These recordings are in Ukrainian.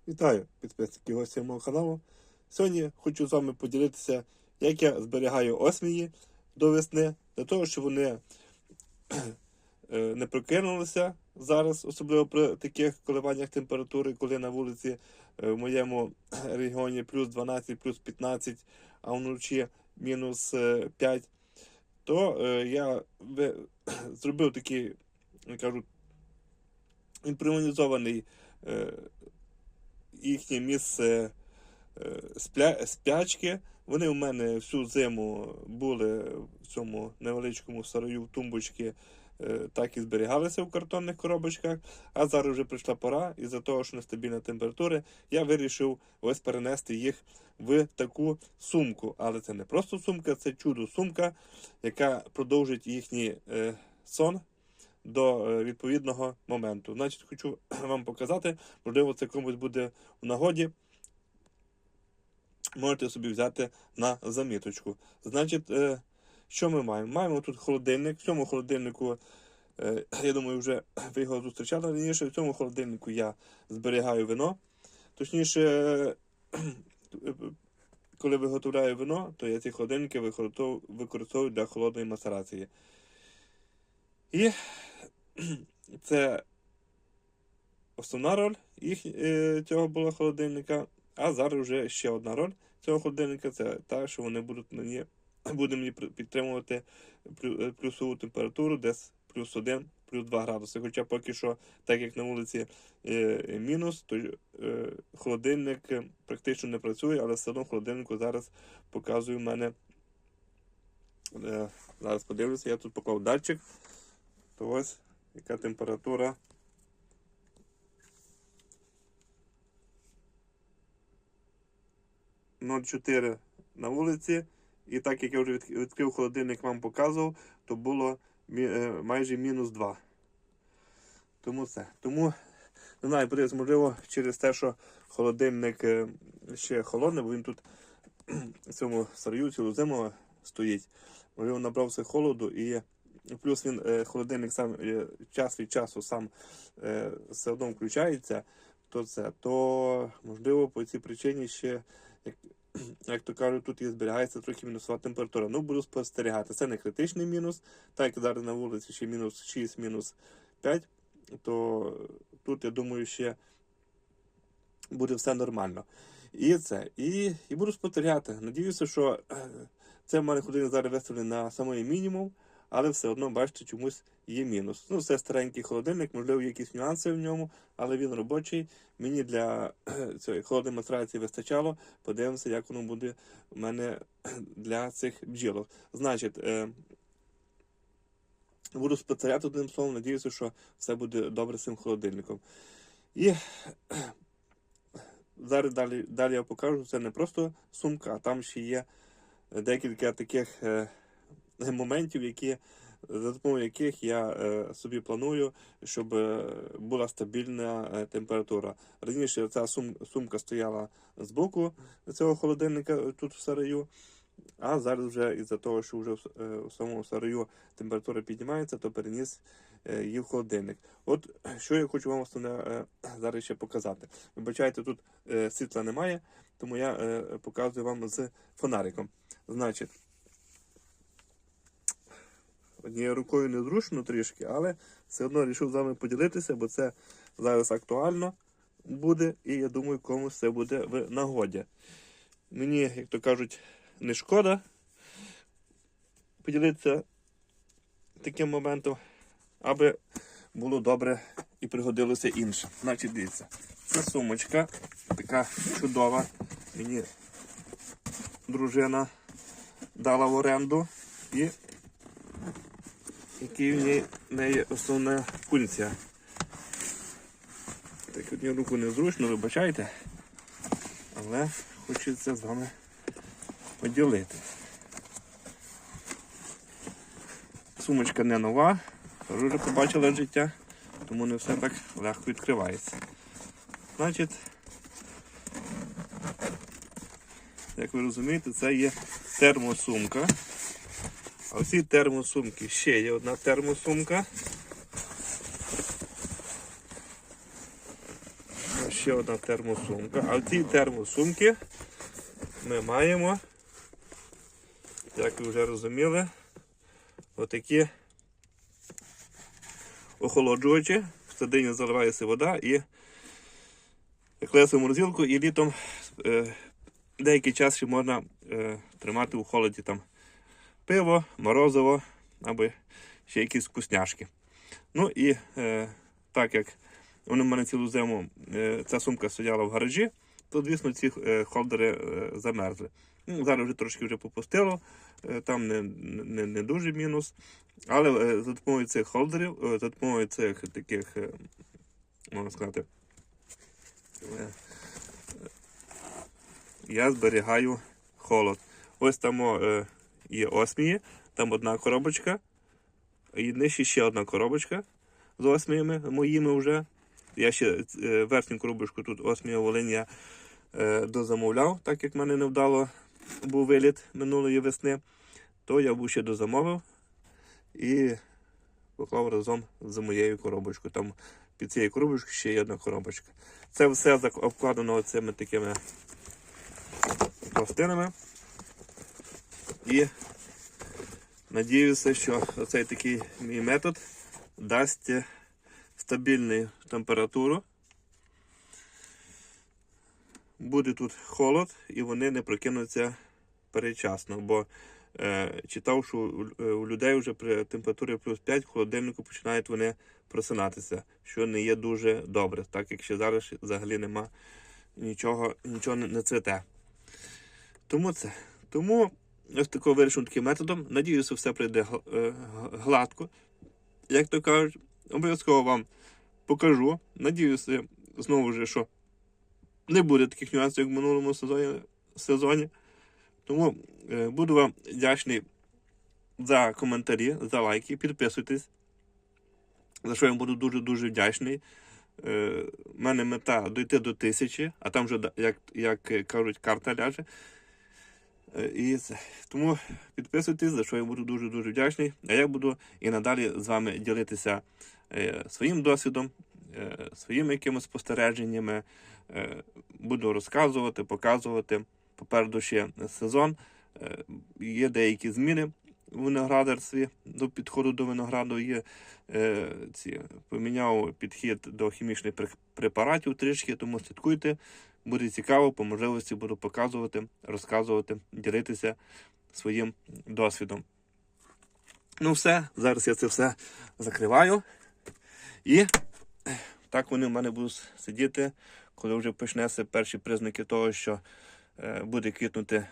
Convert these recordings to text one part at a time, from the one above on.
Вітаю підписники гості мого каналу. Сьогодні хочу з вами поділитися, як я зберігаю осмії до весни, для того, щоб вони не прокинулися зараз, особливо при таких коливаннях температури, коли на вулиці в моєму регіоні плюс 12, плюс 15, а вночі мінус 5, то я зробив такий, як кажуть, імпровізований їхнє місце спячки. Вони у мене всю зиму були в цьому невеличкому сараю в тумбочці, так і зберігалися в картонних коробочках. А зараз вже прийшла пора, і за того, що нестабільна температура, я вирішив ось перенести їх в таку сумку. Але це не просто сумка, це чудо-сумка, яка продовжить їхній сон до відповідного моменту. Значить, хочу вам показати, можливо, це комусь буде в нагоді. Можете собі взяти на заміточку. Значить, що ми маємо? Маємо тут холодильник. В цьому холодильнику, я думаю, вже ви його зустрічали раніше, в цьому холодильнику я зберігаю вино. Точніше, коли виготовляю вино, то я ці холодильники використовую для холодної мацерації. І це основна роль цього була холодильника. А зараз вже ще одна роль цього холодильника – це та, що вони будуть мені підтримувати плюсову температуру, десь плюс 1, плюс 2 градуси. Хоча поки що, так як на вулиці мінус, то холодильник практично не працює, але все одно в холодильнику зараз показує в мене, зараз подивлюся, я тут поклав датчик, то ось яка температура. -0,4 на вулиці, і так як я вже відкрив холодильник, вам показував, то було майже -2. Тому це. Тому, не знаю, подивіться, можливо, через те, що холодильник ще холодний, бо він тут в цьому сараю цілу зиму стоїть, можливо, набрався холоду, і плюс він, холодильник сам час від часу сам все одно включається, то можливо, по цій причині ще, як то кажуть, тут і зберігається трохи мінусова температура. Ну, буду спостерігати. Це не критичний мінус. Так, як зараз на вулиці ще мінус 6, мінус 5, то тут, я думаю, ще буде все нормально. І буду спостерігати. Надіюся, що це в мене холодильник зараз виставлений на самий мінімум, але все одно, бачите, чомусь є мінус. Ну, це старенький холодильник, можливо, є якісь нюанси в ньому, але він робочий. Мені для цієї холодної мацерації вистачало. Подивимося, як воно буде у мене для цих бджілок. Значить, буду спостерігати одним словом, надіюся, що все буде добре з цим холодильником. І зараз далі я покажу, це не просто сумка, а там ще є декілька таких моментів, за допомогою яких я собі планую, щоб була стабільна температура. Раніше ця сумка стояла збоку цього холодильника тут в сараю, а зараз вже із-за того, що вже в самому сараю температура піднімається, то переніс її в холодильник. От що я хочу вам основне зараз ще показати. Вибачайте, тут світла немає, тому я показую вам з фонариком. Значить, однією рукою незручно трішки, але все одно вирішив з вами поділитися, бо це зараз актуально буде, і я думаю, комусь це буде в нагоді. Мені, як то кажуть, не шкода поділитися таким моментом, аби було добре і пригодилося інше. Значить, дивіться, це сумочка, така чудова, мені дружина дала в оренду, і який в неї основна функція. Так, однією руку незручно, вибачайте, але хочеться з вами поділити. Сумочка не нова, вже побачила життя, тому не все так легко відкривається. Значить, як ви розумієте, це є термосумка. А в цій термосумці ще є одна термосумка. ще одна термосумка. А в цій термосумці ми маємо, як ви вже розуміли, отакі охолоджувачі. Всередині заливається вода і клеїться в морозилку, і літом деякий час ще можна тримати у холоді там пиво, морозиво або ще якісь вкусняшки. Ну і так як вони в мене цілу зиму, ця сумка стояла в гаражі, то, звісно, ці холдери замерзли. Ну, зараз вже трошки вже попустило, там не дуже мінус. Але за допомогою цих холдерів, за допомогою цих таких, можна сказати, я зберігаю холод. Ось там є осмії, там одна коробочка, і нижче ще одна коробочка з осміями моїми вже. Я ще верхню коробочку тут осмія Волинь я дозамовляв, так як в мене невдало був виліт минулої весни, то я був ще дозамовив і поклав разом з моєю коробочкою. Там під цією коробочкою ще є одна коробочка. Це все обкладено цими такими пластинами. І надіюся, що оцей такий мій метод дасть стабільну температуру. Буде тут холод і вони не прокинуться передчасно, бо читав, що у людей вже при температурі плюс 5 в холодильнику починають вони просинатися, що не є дуже добре, так як ще зараз взагалі нема нічого не цвіте. Тому ось таким вирішеним таким методом. Надіюся, все прийде гладко. Як то кажуть, обов'язково вам покажу. Надіюся, знову ж, що не буде таких нюансів, як в минулому сезоні. Тому буду вам вдячний за коментарі, за лайки. Підписуйтесь, за що я буду дуже-дуже вдячний. У мене мета дійти до 1000, а там вже, як кажуть, карта ляже. Тому підписуйтесь, за що я буду дуже-дуже вдячний. А я буду і надалі з вами ділитися своїм досвідом, своїми якимись спостереженнями. Буду розказувати, показувати. Попереду ще сезон. Є деякі зміни в виноградарстві, до підходу до винограду. Поміняв підхід до хімічних препаратів трішки, тому слідкуйте. Буде цікаво, по можливості буду показувати, розказувати, ділитися своїм досвідом. Ну все, зараз я це все закриваю. І так вони в мене будуть сидіти, коли вже почнеться перші признаки того, що буде квітнути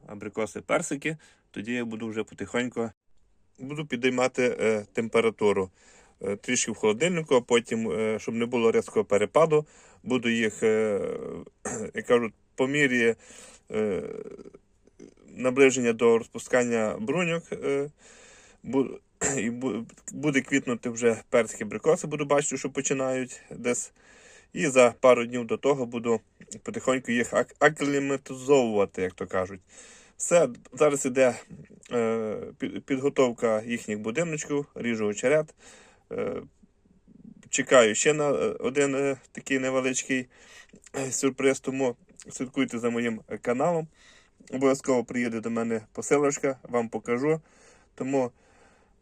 абрикоси, персики, тоді я буду вже потихеньку підіймати температуру. Трішки в холодильнику, а потім, щоб не було різкого перепаду, буду їх, як кажуть, по мірі наближення до розпускання бруньок, і буде квітнути вже перські абрикоси, буду бачити, що починають десь. І за пару днів до того буду потихеньку їх акліматизовувати, як то кажуть. Все, зараз іде підготовка їхніх будиночків, ріжу очерет. Чекаю ще на один такий невеличкий сюрприз, тому слідкуйте за моїм каналом. Обов'язково приїде до мене посилочка, вам покажу. Тому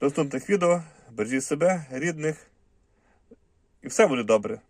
до наступних відео, бережіть себе, рідних, і все буде добре.